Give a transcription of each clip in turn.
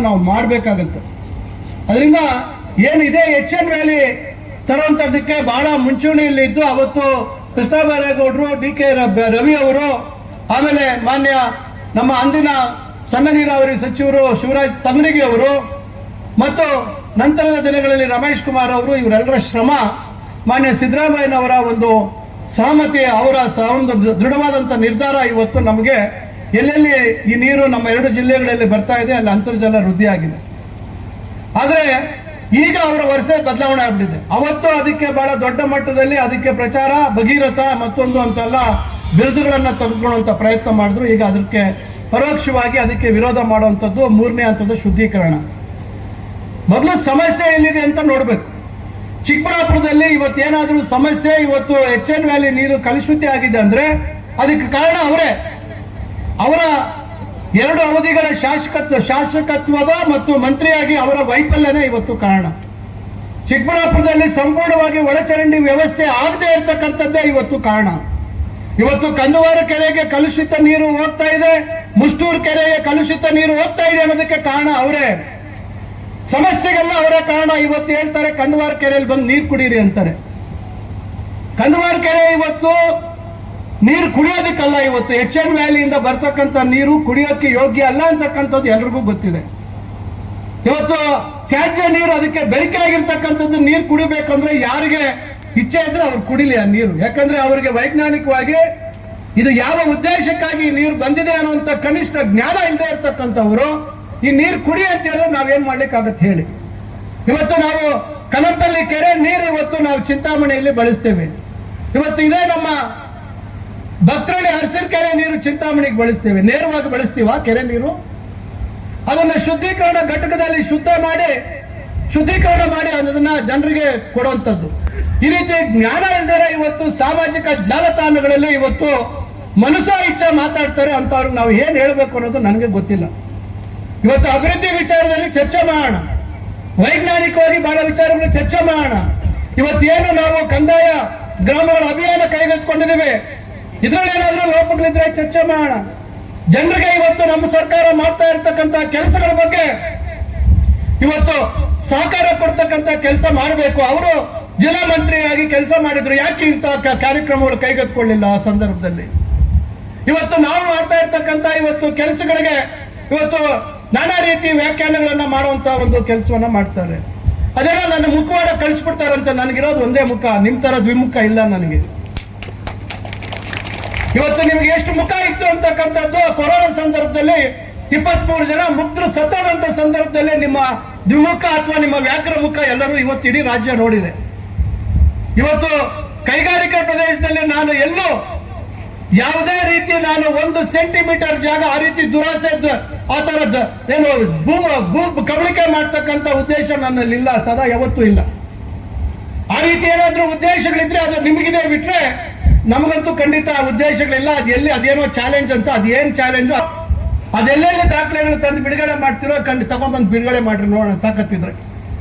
ನಾವು ಮಾಡಬೇಕಾಗುತ್ತೆ. ಅದರಿಂದ ಏನಿದೆ HN ವ್ಯಾಲಿ ತರುವಂತದ್ದಕ್ಕೆ ಬಹಳ ಮುಂಚೂಣಿಯಲ್ಲಿ ಇದ್ದು ಅವತ್ತು ಕೃಷ್ಣ ಬೈರೇಗೌಡರು, DK ರವಿ ಅವರು, ಆಮೇಲೆ ಮಾನ್ಯ ನಮ್ಮ ಅಂದಿನ ಸಣ್ಣ ನೀರಾವರಿ ಸಚಿವರು ಶಿವರಾಜ್ ತಂಗಡಗಿ ಅವರು ಮತ್ತು ನಂತರದ ದಿನಗಳಲ್ಲಿ ರಮೇಶ್ ಕುಮಾರ್ ಅವರು, ಇವರೆಲ್ಲರ ಶ್ರಮ, ಮಾನ್ಯ ಸಿದ್ದರಾಮಯ್ಯನವರ ಒಂದು ಸಹಮತಿ, ಅವರ ಒಂದು ದೃಢವಾದಂಥ ನಿರ್ಧಾರ ಇವತ್ತು ನಮಗೆ ಎಲ್ಲೆಲ್ಲಿ ಈ ನೀರು ನಮ್ಮ 2 ಜಿಲ್ಲೆಗಳಲ್ಲಿ ಬರ್ತಾ ಇದೆ ಅಲ್ಲಿ ಅಂತರ್ಜಲ ವೃದ್ಧಿ ಆಗಿದೆ. ಆದರೆ ಈಗ ಅವರ ವರ್ಷ ಬದಲಾವಣೆ ಆಗ್ಬಿಟ್ಟಿದೆ. ಅವತ್ತು ಅದಕ್ಕೆ ಬಹಳ ದೊಡ್ಡ ಮಟ್ಟದಲ್ಲಿ ಅದಕ್ಕೆ ಪ್ರಚಾರ, ಭಗೀರಥ ಮತ್ತೊಂದು ಅಂತೆಲ್ಲ ಬಿರುದುಗಳನ್ನ ತೆಗೆದುಕೊಳ್ಳುವಂತ ಪ್ರಯತ್ನ ಮಾಡಿದ್ರು. ಈಗ ಅದಕ್ಕೆ ಪರೋಕ್ಷವಾಗಿ ಅದಕ್ಕೆ ವಿರೋಧ ಮಾಡುವಂಥದ್ದು 3ನೇ ಹಂತದ ಶುದ್ಧೀಕರಣ. ಮೊದಲು ಸಮಸ್ಯೆ ಎಲ್ಲಿದೆ ಅಂತ ನೋಡ್ಬೇಕು. ಚಿಕ್ಕಬಳ್ಳಾಪುರದಲ್ಲಿ ಇವತ್ತೇನಾದ್ರೂ ಸಮಸ್ಯೆ, ಇವತ್ತು HN ವ್ಯಾಲಿ ನೀರು ಕಲುಷಿತ ಆಗಿದೆ ಅಂದ್ರೆ ಅದಕ್ಕೆ ಕಾರಣ ಅವರ 2 ಅವಧಿಗಳ ಶಾಸಕತ್ವದ ಮತ್ತು ಮಂತ್ರಿಯಾಗಿ ಅವರ ವೈಫಲ್ಯನೇ ಇವತ್ತು ಕಾರಣ. ಚಿಕ್ಕಬಳ್ಳಾಪುರದಲ್ಲಿ ಸಂಪೂರ್ಣವಾಗಿ ಒಳಚರಂಡಿ ವ್ಯವಸ್ಥೆ ಆಗದೆ ಇರತಕ್ಕಂಥದ್ದೇ ಇವತ್ತು ಕಾರಣ. ಇವತ್ತು ಕಂದುವಾರ ಕೆರೆಗೆ ಕಲುಷಿತ ನೀರು ಹೋಗ್ತಾ ಇದೆ, ಮುಷ್ಟೂರು ಕೆರೆಗೆ ಕಲುಷಿತ ನೀರು ಹೋಗ್ತಾ ಇದೆ ಅನ್ನೋದಕ್ಕೆ ಕಾರಣ ಅವರೇ. ಸಮಸ್ಯೆಗೆಲ್ಲ ಅವರೇ ಕಾರಣ. ಇವತ್ತು ಹೇಳ್ತಾರೆ ಕಂದುವಾರ ಕೆರೆಯಲ್ಲಿ ಬಂದು ನೀರು ಕುಡೀರಿ ಅಂತಾರೆ. ಕಂದುವಾರ ಕೆರೆ ಇವತ್ತು ನೀರು ಕುಡಿಯೋದಕ್ಕಲ್ಲ, ಇವತ್ತು HN ವ್ಯಾಲಿಯಿಂದ ಬರ್ತಕ್ಕಂಥ ನೀರು ಕುಡಿಯೋಕ್ಕೆ ಯೋಗ್ಯ ಅಲ್ಲ ಅಂತಕ್ಕಂಥದ್ದು ಎಲ್ರಿಗೂ ಗೊತ್ತಿದೆ. ಇವತ್ತು ತ್ಯಾಜ್ಯ ನೀರು, ಅದಕ್ಕೆ ಬೆರಿಕೆ ಆಗಿರ್ತಕ್ಕಂಥದ್ದು ನೀರು ಕುಡಿಬೇಕಂದ್ರೆ ಯಾರಿಗೆ ಇಚ್ಛೆ ಇದ್ರೆ ಅವ್ರು ಕುಡಿಲಿ ಆ ನೀರು. ಯಾಕಂದ್ರೆ ಅವರಿಗೆ ವೈಜ್ಞಾನಿಕವಾಗಿ ಇದು ಯಾವ ಉದ್ದೇಶಕ್ಕಾಗಿ ನೀರು ಬಂದಿದೆ ಅನ್ನುವಂಥ ಕನಿಷ್ಠ ಜ್ಞಾನ ಇಲ್ಲದೆ ಇರ್ತಕ್ಕಂಥವ್ರು ಈ ನೀರು ಕುಡಿ ಅಂತ ಹೇಳಿದ್ರೆ ನಾವೇನ್ ಮಾಡ್ಲಿಕ್ಕಾಗತ್ತೆ ಹೇಳಿ. ಇವತ್ತು ನಾವು ಕನಪಲ್ಲಿ ಕೆರೆ ನೀರು ಇವತ್ತು ನಾವು ಚಿಂತಾಮಣಿಯಲ್ಲಿ ಬಳಸ್ತೇವೆ. ಇವತ್ತು ಇದೇ ನಮ್ಮ ಭಕ್ತರಳ್ಳಿ ಹರ್ಸಿನ ಕೆರೆ ನೀರು ಚಿಂತಾಮಣಿಗೆ ಬಳಸ್ತೇವೆ. ನೇರವಾಗಿ ಬಳಸ್ತೀವ ಕೆರೆ ನೀರು? ಅದನ್ನ ಶುದ್ಧೀಕರಣ ಘಟಕದಲ್ಲಿ ಶುದ್ಧೀಕರಣ ಮಾಡಿ ಅದನ್ನ ಜನರಿಗೆ ಕೊಡುವಂಥದ್ದು. ಈ ರೀತಿ ಜ್ಞಾನ ಇಲ್ದರೆ ಇವತ್ತು ಸಾಮಾಜಿಕ ಜಾಲತಾಣಗಳಲ್ಲಿ ಇವತ್ತು ಮನುಷ್ಯ ಇಚ್ಛೆ ಮಾತಾಡ್ತಾರೆ. ಅಂತವ್ರಿಗೆ ನಾವು ಏನ್ ಹೇಳ್ಬೇಕು ಅನ್ನೋದು ನನಗೆ ಗೊತ್ತಿಲ್ಲ. ಇವತ್ತು ಅಭಿವೃದ್ಧಿ ವಿಚಾರದಲ್ಲಿ ಚರ್ಚೆ ಮಾಡೋಣ, ವೈಜ್ಞಾನಿಕವಾಗಿ ಬಹಳ ವಿಚಾರಗಳು ಚರ್ಚೆ ಮಾಡೋಣ. ಇವತ್ತೇನು ನಾವು ಕಂದಾಯ ಗ್ರಾಮಗಳ ಅಭಿಯಾನ ಕೈಗೆತ್ತಿಕೊಂಡಿದ್ದೇವೆ, ಇದರಲ್ಲಿ ಏನಾದ್ರೂ ಲೋಪಗಳಿದ್ರೆ ಚರ್ಚೆ ಮಾಡೋಣ. ಜನರಿಗೆ ಇವತ್ತು ನಮ್ಮ ಸರ್ಕಾರ ಮಾಡ್ತಾ ಇರ್ತಕ್ಕಂಥ ಕೆಲಸಗಳ ಬಗ್ಗೆ ಇವತ್ತು ಸಹಕಾರ ಕೊಡ್ತಕ್ಕಂಥ ಕೆಲಸ ಮಾಡಬೇಕು. ಅವರು ಜಿಲ್ಲಾ ಮಂತ್ರಿಯಾಗಿ ಕೆಲಸ ಮಾಡಿದ್ರು, ಯಾಕೆ ಇಂಥ ಕಾರ್ಯಕ್ರಮಗಳು ಕೈಗೆತ್ತಿಕೊಳ್ಳಿಲ್ಲ ಆ ಸಂದರ್ಭದಲ್ಲಿ? ಇವತ್ತು ನಾವು ಮಾಡ್ತಾ ಇರ್ತಕ್ಕಂಥ ಇವತ್ತು ಕೆಲಸಗಳಿಗೆ ಇವತ್ತು ನಾನಾ ರೀತಿ ವ್ಯಾಖ್ಯಾನಗಳನ್ನ ಮಾಡುವಂತ ಒಂದು ಕೆಲಸವನ್ನ ಮಾಡ್ತಾರೆ. ಅದೇನೋ ನನ್ನ ಮುಖವಾಡ ಕಳಿಸ್ಬಿಡ್ತಾರಂತ. ನನಗಿರೋದು ಒಂದೇ ಮುಖ, ನಿಮ್ ತರ ದ್ವಿಮುಖ ಇಲ್ಲ ನನಗೆ. ಇವತ್ತು ನಿಮ್ಗೆ ಎಷ್ಟು ಮುಖ ಇತ್ತು ಅಂತಕ್ಕಂಥದ್ದು ಕೊರೋನಾ ಸಂದರ್ಭದಲ್ಲಿ 23 ಜನ ಮುಕ್ತರು ಸತ್ತೋದಂತ ಸಂದರ್ಭದಲ್ಲಿ ನಿಮ್ಮ ದ್ವಿಮುಖ ಅಥವಾ ನಿಮ್ಮ ವ್ಯಾಘ್ರ ಮುಖ ಎಲ್ಲರೂ ಇವತ್ತು ಇಡೀ ರಾಜ್ಯ ನೋಡಿದೆ. ಇವತ್ತು ಕೈಗಾರಿಕಾ ಪ್ರದೇಶದಲ್ಲಿ ನಾನು ಎಲ್ಲೂ ಯಾವುದೇ ರೀತಿ ನಾನು 1 ಸೆಂಟಿಮೀಟರ್ ಜಾಗ ಆ ರೀತಿ ದುರಾಸೆ ಆ ತರದ್ದು ಏನು ಭೂ ಕಬಳಿಕೆ ಮಾಡ್ತಕ್ಕಂಥ ಉದ್ದೇಶ ನನ್ನಲ್ಲಿಲ್ಲ, ಸದಾ ಯಾವತ್ತೂ ಇಲ್ಲ. ಆ ರೀತಿ ಏನಾದ್ರೂ ಉದ್ದೇಶಗಳಿದ್ರೆ ಅದು ನಿಮಗಿದೆ ಬಿಟ್ರೆ ನಮಗಂತೂ ಖಂಡಿತ ಉದ್ದೇಶಗಳಿಲ್ಲ. ಅದೇನೋ ಚಾಲೆಂಜ್ ಅಂತ, ಅದೇನ್ ಚಾಲೆಂಜ್, ಅದೆಲ್ಲೆಲ್ಲಿ ದಾಖಲೆಗಳು ತಂದು ಬಿಡುಗಡೆ ಮಾಡ್ತಿರೋ ತಗೊಂಡ್ಬಂದು ಬಿಡುಗಡೆ ಮಾಡ್ರಿ ನೋಡೋಣ ತಾಕತ್ತಿದ್ರೆ.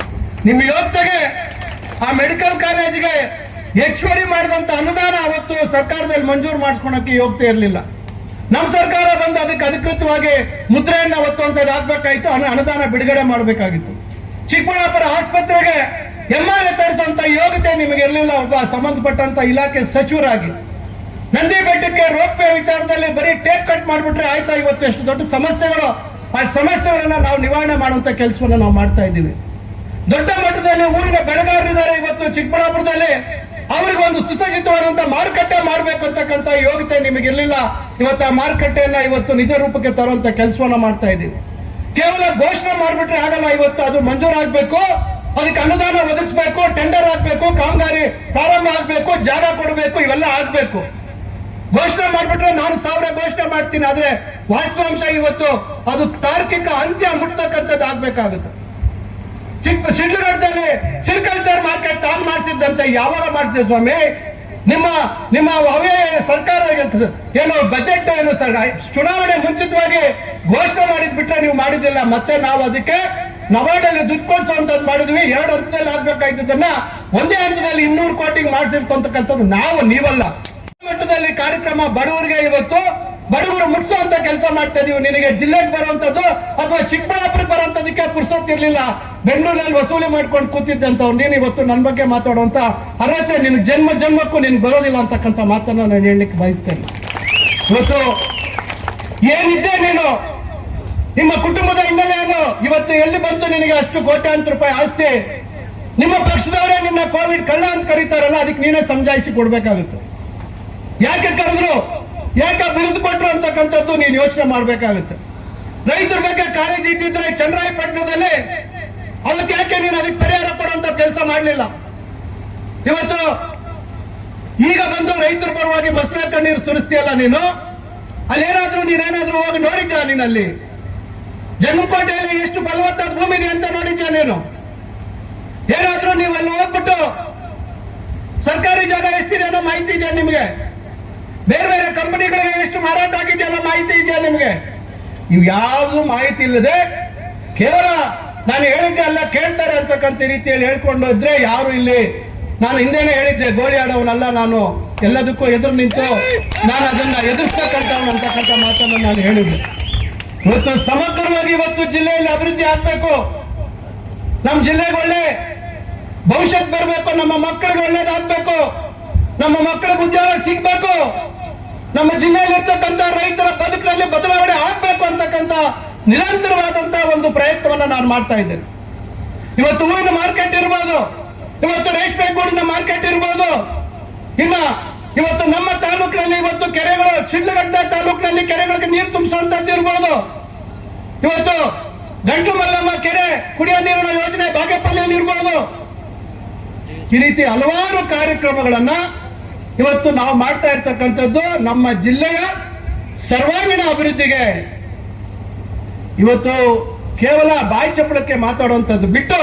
ನಿಮ್ಮ ಯೋಗ್ಯತೆಗೆ ಆ ಮೆಡಿಕಲ್ ಕಾಲೇಜಿಗೆ ಹೆಚ್ಚುವರಿ ಮಾಡಿದಂತ ಅನುದಾನ ಅವತ್ತು ಸರ್ಕಾರದಲ್ಲಿ ಮಂಜೂರು ಮಾಡಿಸ್ಕೊಳಕ್ಕೆ ಯೋಗ್ಯತೆ ಇರಲಿಲ್ಲ. ನಮ್ಮ ಸರ್ಕಾರ ಬಂದು ಅದಕ್ಕೆ ಅಧಿಕೃತವಾಗಿ ಮುದ್ರೆಯನ್ನ ಒತ್ತುವಂತದ್ದು ಆಗ್ಬೇಕಾಯ್ತು, ಅನುದಾನ ಬಿಡುಗಡೆ ಮಾಡಬೇಕಾಗಿತ್ತು. ಚಿಕ್ಕಬಳ್ಳಾಪುರ ಆಸ್ಪತ್ರೆಗೆ MRI ತರಿಸುವಂತ ಯೋಗ್ಯತೆ ನಿಮಗೆ ಇರಲಿಲ್ಲ ಒಬ್ಬ ಸಂಬಂಧಪಟ್ಟಂತ ಇಲಾಖೆ ಸಚಿವರಾಗಿ. ನಂದಿ ಬೆಟ್ಟಕ್ಕೆ ರೋಪ್ವೇ ವಿಚಾರದಲ್ಲಿ ಬರೀ ಟೇಪ್ ಕಟ್ ಮಾಡಿಬಿಟ್ರೆ ಆಯ್ತಾ? ಇವತ್ತು ಎಷ್ಟು ದೊಡ್ಡ ಸಮಸ್ಯೆಗಳು, ಆ ಸಮಸ್ಯೆಗಳನ್ನ ನಾವು ನಿವಾರಣೆ ಮಾಡುವಂತ ಕೆಲಸವನ್ನ ನಾವು ಮಾಡ್ತಾ ಇದ್ದೀವಿ. ದೊಡ್ಡ ಮಟ್ಟದಲ್ಲಿ ಊರಿನ ಬೆಳೆಗಾರರಿದ್ದಾರೆ ಇವತ್ತು ಚಿಕ್ಕಬಳ್ಳಾಪುರದಲ್ಲಿ, ಅವ್ರಿಗೆ ಒಂದು ಸುಸಜ್ಜಿತವಾದಂತ ಮಾರುಕಟ್ಟೆ ಮಾಡ್ಬೇಕಂತಕ್ಕಂಥ ಯೋಗ್ಯತೆ ನಿಮಗಿರ್ಲಿಲ್ಲ. ಇವತ್ತು ಆ ಮಾರುಕಟ್ಟೆಯನ್ನ ಇವತ್ತು ನಿಜ ರೂಪಕ್ಕೆ ತರುವಂತ ಕೆಲಸವನ್ನ ಮಾಡ್ತಾ ಇದ್ದೀವಿ. ಕೇವಲ ಘೋಷಣೆ ಮಾಡ್ಬಿಟ್ರೆ ಆಗಲ್ಲ. ಇವತ್ತು ಅದು ಮಂಜೂರಾಗಬೇಕು, ಅದಕ್ಕೆ ಅನುದಾನ ಒದಗಿಸಬೇಕು, ಟೆಂಡರ್ ಆಗ್ಬೇಕು, ಕಾಮಗಾರಿ ಪ್ರಾರಂಭ ಆಗ್ಬೇಕು, ಜಾಗ ಕೊಡಬೇಕು, ಇವೆಲ್ಲ ಆಗ್ಬೇಕು. ಘೋಷಣೆ ಮಾಡ್ಬಿಟ್ರೆ ನಾನು 1000 ಘೋಷಣೆ ಮಾಡ್ತೀನಿ, ಆದ್ರೆ ವಾಸ್ತವಾಂಶ ಇವತ್ತು ಅದು ತಾರ್ಕಿಕ ಅಂತ್ಯ ಮುಟ್ಟತಕ್ಕಂಥದ್ದು ಆಗ್ಬೇಕಾಗುತ್ತೆ. ಶಿಡ್ಲಘಟ್ಟದಲ್ಲಿ ಸಿಲ್ಕಲ್ಚರ್ ಮಾರ್ಕೆಟ್ ತಾನು ಮಾಡಿಸಿದ್ದಂತೆ ಯಾವಾಗ ಮಾಡಿಸಿದೆ ಸ್ವಾಮಿ? ನಿಮ್ಮ ಅವೇ ಸರ್ಕಾರ ಏನು ಬಜೆಟ್ ಏನು ಚುನಾವಣೆ ಮುಂಚಿತವಾಗಿ ಘೋಷಣೆ ಮಾಡಿದ್ ಬಿಟ್ರೆ ನೀವು ಮಾಡಿದ್ದಿಲ್ಲ. ಮತ್ತೆ ನಾವು ಅದಕ್ಕೆ ನವಾಡಲ್ಲಿ ದುಡ್ಡು ಕೊಡಿಸುವಂತದ್ದು ಮಾಡಿದ್ವಿ. 2 ಹಂತದಲ್ಲಿ ಆಗ್ಬೇಕಾಗಿದ್ದನ್ನ ಒಂದೇ ಹಂತದಲ್ಲಿ 200 ಕೋಟಿಗೆ ಮಾಡಿಸಿರ್ತಕ್ಕಂಥದ್ದು ನಾವು, ನೀವಲ್ಲ. ಮಟ್ಟದಲ್ಲಿ ಕಾರ್ಯಕ್ರಮ ಬಡವರಿಗೆ ಇವತ್ತು ಬಡವರು ಮುಟ್ಸುವಂತ ಕೆಲಸ ಮಾಡ್ತಾ ಇದೀವಿ. ನಿನಗೆ ಜಿಲ್ಲೆಗೆ ಬರುವಂತದ್ದು ಅಥವಾ ಚಿಕ್ಕಬಳ್ಳಾಪುರಕ್ಕೆ ಬರುವಂತದಕ್ಕೆ ಪುರ್ಸೊತ್ತಿರ್ಲಿಲ್ಲ, ಬೆಂಗಳೂರಲ್ಲಿ ವಸೂಲಿ ಮಾಡ್ಕೊಂಡು ಕೂತಿದ್ದಂತವ್ರು ನೀನು ಇವತ್ತು ನನ್ನ ಬಗ್ಗೆ ಮಾತಾಡುವಂತ ಅರ್ಹತೆ ನಿನ್ ಜನ್ಮಕ್ಕೂ ನಿನ್ಗೆ ಬರೋದಿಲ್ಲ ಅಂತಕ್ಕಂಥ ಮಾತನ್ನ ನಾನು ಹೇಳಲಿಕ್ಕೆ ಬಯಸ್ತೇನೆ. ಇವತ್ತು ಏನಿದ್ದೆ ನೀನು, ನಿಮ್ಮ ಕುಟುಂಬದ ಹಿನ್ನೆಲೆ ಏನು, ಇವತ್ತು ಎಲ್ಲಿ ಬಂತು ನಿನಗೆ ಅಷ್ಟು ಕೋಟ್ಯಾಂತರ ರೂಪಾಯಿ ಆಸ್ತಿ? ನಿಮ್ಮ ಪಕ್ಷದವರೇ ನಿನ್ನ ಕೋವಿಡ್ ಕಳ್ಳ ಅಂತ ಕರೀತಾರಲ್ಲ, ಅದಕ್ಕೆ ನೀನೇ ಸಮಜಾಯಿಸಿ ಕೊಡ್ಬೇಕಾಗುತ್ತೆ. ಯಾಕೆ ಕರೆದ್ರು, ಯಾಕೆ ಬಿರುದು ಕೊಟ್ರು ಅಂತಕ್ಕಂಥದ್ದು ನೀನು ಯೋಚನೆ ಮಾಡ್ಬೇಕಾಗುತ್ತೆ. ರೈತರ ಬಗ್ಗೆ ಕಾಳಜಿ ಇದ್ದಿದ್ರೆ ಚನ್ನರಾಯಪಟ್ಟಣದಲ್ಲಿ ಅವತ್ತು ಯಾಕೆ ನೀನು ಅದಕ್ಕೆ ಪರಿಹಾರ ಕೊಡುವಂತ ಕೆಲಸ ಮಾಡಲಿಲ್ಲ? ಇವತ್ತು ಈಗ ಬಂದು ರೈತರ ಪರವಾಗಿ ಮಸನ ಕಣ್ಣೀರು ಸುರಿಸ್ತೀಯಲ್ಲ ನೀನು, ನೀನೇನಾದ್ರೂ ಹೋಗಿ ನೋಡಿದ್ಯಾ? ನೀನಲ್ಲಿ ಜನ್ಮಕೋಟೆಯಲ್ಲಿ ಎಷ್ಟು ಫಲವತ್ತಾದ ಭೂಮಿ ಇದೆ ಅಂತ ನೋಡಿದ್ಯಾ ನೀನು? ಏನಾದ್ರೂ ನೀವು ಅಲ್ಲಿ ಹೋಗ್ಬಿಟ್ಟು ಸರ್ಕಾರಿ ಜಾಗ ಎಷ್ಟಿದೆ ಅನ್ನೋ ಮಾಹಿತಿ ಇದೆಯಾ ನಿಮ್ಗೆ? ಬೇರೆ ಬೇರೆ ಕಂಪನಿಗಳಿಗೆ ಎಷ್ಟು ಮಾರಾಟ ಆಗಿದೆ ಅನ್ನೋ ಮಾಹಿತಿ ಇದೆಯಾ ನಿಮ್ಗೆ? ಇವು ಯಾವುದು ಮಾಹಿತಿ ಇಲ್ಲದೆ ಕೇವಲ ನಾನು ಹೇಳಿದ್ದೆ ಅಲ್ಲ ಕೇಳ್ತಾರೆ ಅಂತಕ್ಕಂಥ ರೀತಿಯಲ್ಲಿ ಹೇಳ್ಕೊಂಡು ಇದ್ರೆ ಯಾರು ಇಲ್ಲಿ, ನಾನು ಹಿಂದೆನೆ ಹೇಳಿದ್ದೆ, ಗೋಳಿ ಆಡೋವನಲ್ಲ ನಾನು, ಎಲ್ಲದಕ್ಕೂ ಎದುರು ನಿಂತು ನಾನು ಅದನ್ನ ಎದುರಿಸ್ತಕ್ಕಂಥವನು ಅಂತಕ್ಕಂಥ ಮಾತನ್ನು ನಾನು ಹೇಳಿದ್ದೆ. ಇವತ್ತು ಸಮಗ್ರವಾಗಿ ಇವತ್ತು ಜಿಲ್ಲೆಯಲ್ಲಿ ಅಭಿವೃದ್ಧಿ ಆಗ್ಬೇಕು, ನಮ್ಮ ಜಿಲ್ಲೆಗೆ ಒಳ್ಳೆ ಭವಿಷ್ಯತ್ ಬರಬೇಕು, ನಮ್ಮ ಮಕ್ಕಳಿಗೆ ಒಳ್ಳೇದಾಗ್ಬೇಕು, ನಮ್ಮ ಮಕ್ಕಳಿಗೆ ಉದ್ಯೋಗ ಸಿಗ್ಬೇಕು, ನಮ್ಮ ಜಿಲ್ಲೆಯಲ್ಲಿ ಇರ್ತಕ್ಕಂಥ ರೈತರ ಬದುಕಿನಲ್ಲಿ ಬದಲಾವಣೆ ಆಗ್ಬೇಕು ಅಂತಕ್ಕಂಥ ನಿರಂತರವಾದಂತಹ ಒಂದು ಪ್ರಯತ್ನವನ್ನ ನಾನು ಮಾಡ್ತಾ ಇದ್ದೇನೆ. ಇವತ್ತು ಹೂವಿನ ಮಾರ್ಕೆಟ್ ಇರ್ಬೋದು, ಇವತ್ತು ರೇಷ್ಮೆ ಗೂಡಿನ ಮಾರ್ಕೆಟ್ ಇರ್ಬೋದು, ಇನ್ನ ಇವತ್ತು ನಮ್ಮ ತಾಲೂಕಿನಲ್ಲಿ ಇವತ್ತು ಕೆರೆಗಳು, ಶಿಡ್ಲಘಟ್ಟ ತಾಲೂಕಿನಲ್ಲಿ ಕೆರೆಗಳಿಗೆ ನೀರು ತುಂಬಿಸುವಂತದ್ದು ಇರ್ಬೋದು, ಇವತ್ತು ಗಂಟು ಮಲ್ಲಮ್ಮ ಕೆರೆ ಕುಡಿಯೋ ನೀರಿನ ಯೋಜನೆ ಬಾಗೇಪಲ್ಲಿಯಲ್ಲಿ ಇರ್ಬೋದು. ಈ ರೀತಿ ಹಲವಾರು ಕಾರ್ಯಕ್ರಮಗಳನ್ನ ಇವತ್ತು ನಾವು ಮಾಡ್ತಾ ಇರ್ತಕ್ಕಂಥದ್ದು ನಮ್ಮ ಜಿಲ್ಲೆಯ ಸರ್ವಾಂಗೀಣ ಅಭಿವೃದ್ಧಿಗೆ. ಇವತ್ತು ಕೇವಲ ಬಾಯಿ ಚಪ್ಪಳಕ್ಕೆ ಮಾತಾಡುವಂಥದ್ದು ಬಿಟ್ಟು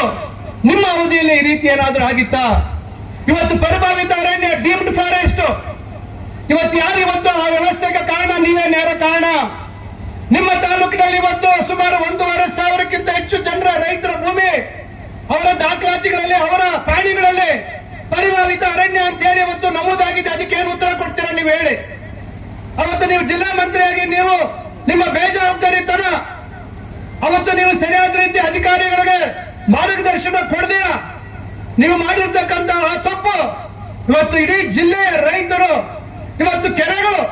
ನಿಮ್ಮ ಅವಧಿಯಲ್ಲಿ ಈ ರೀತಿ ಏನಾದ್ರೂ ಆಗಿತ್ತಾ? ಇವತ್ತು ಪ್ರಭಾವಿತ ಅರಣ್ಯ ಡೀಮ್ಡ್ ಫಾರೆಸ್ಟ್, ಇವತ್ತು ಯಾರು ಇವತ್ತು ಆ ವ್ಯವಸ್ಥೆಗೆ ಕಾರಣ? ನೀವೇ ನೇರ ಕಾರಣ. ನಿಮ್ಮ ತಾಲೂಕಿನಲ್ಲಿ ಇವತ್ತು ಸುಮಾರು 1,500,000ಕ್ಕಿಂತ ಹೆಚ್ಚು ಜನರ ರೈತರ ಭೂಮಿ ಅವರ ದಾಖಲಾತಿಗಳಲ್ಲಿ, ಅವರ ಪ್ರಾಣಿಗಳಲ್ಲಿ ಪರಿಭಾವಿತ ಅರಣ್ಯ ಅಂತ ಹೇಳಿ ಇವತ್ತು ನಮೂದಾಗಿದೆ. ಅದಕ್ಕೆ ಏನು ಉತ್ತರ ಕೊಡ್ತೀರಾ ನೀವು ಹೇಳಿ? ಅವತ್ತು ನೀವು ಜಿಲ್ಲಾ ಮಂತ್ರಿಯಾಗಿ ನೀವು ನಿಮ್ಮ ಬೇಜವಾಬ್ದಾರಿತನ, ಅವತ್ತು ನೀವು ಸರಿಯಾದ ರೀತಿ ಅಧಿಕಾರಿಗಳಿಗೆ ಮಾರ್ಗದರ್ಶನ ಕೊಡದಿರ ನೀವು ಮಾಡಿರ್ತಕ್ಕಂತಹ ತಪ್ಪು ಇವತ್ತು ಇಡೀ ಜಿಲ್ಲೆಯ ರೈತರು ಇವತ್ತು ಕೆರೆಗಳು,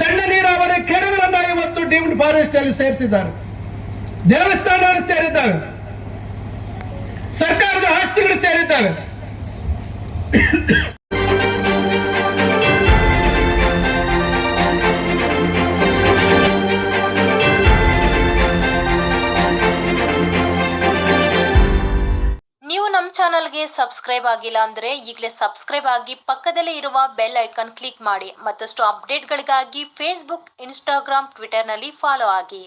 ಸಣ್ಣ ನೀರಾವರಿ ಕೆರೆಗಳನ್ನ ಇವತ್ತು ಡೀಮ್ಡ್ ಫಾರೆಸ್ಟ್ ಅಲ್ಲಿ ಸೇರಿಸಿದ್ದಾರೆ, ದೇವಸ್ಥಾನಗಳು ಸೇರಿದ್ದಾವೆ, ಸರ್ಕಾರದ ಆಸ್ತಿಗಳು ಸೇರಿದ್ದಾವೆ. ನೀವು ನಮ್ಮ ಚಾನಲ್ಗೆ ಸಬ್ಸ್ಕ್ರೈಬ್ ಆಗಿಲ್ಲ ಅಂದ್ರೆ ಈಗಲೇ ಸಬ್ಸ್ಕ್ರೈಬ್ ಆಗಿ ಪಕ್ಕದಲ್ಲೇ ಇರುವ ಬೆಲ್ ಐಕಾನ್ ಕ್ಲಿಕ್ ಮಾಡಿ. ಮತ್ತಷ್ಟು ಅಪ್ಡೇಟ್ಗಳಿಗಾಗಿ ಫೇಸ್ಬುಕ್, ಇನ್ಸ್ಟಾಗ್ರಾಮ್, ಟ್ವಿಟರ್ನಲ್ಲಿ ಫಾಲೋ ಆಗಿ.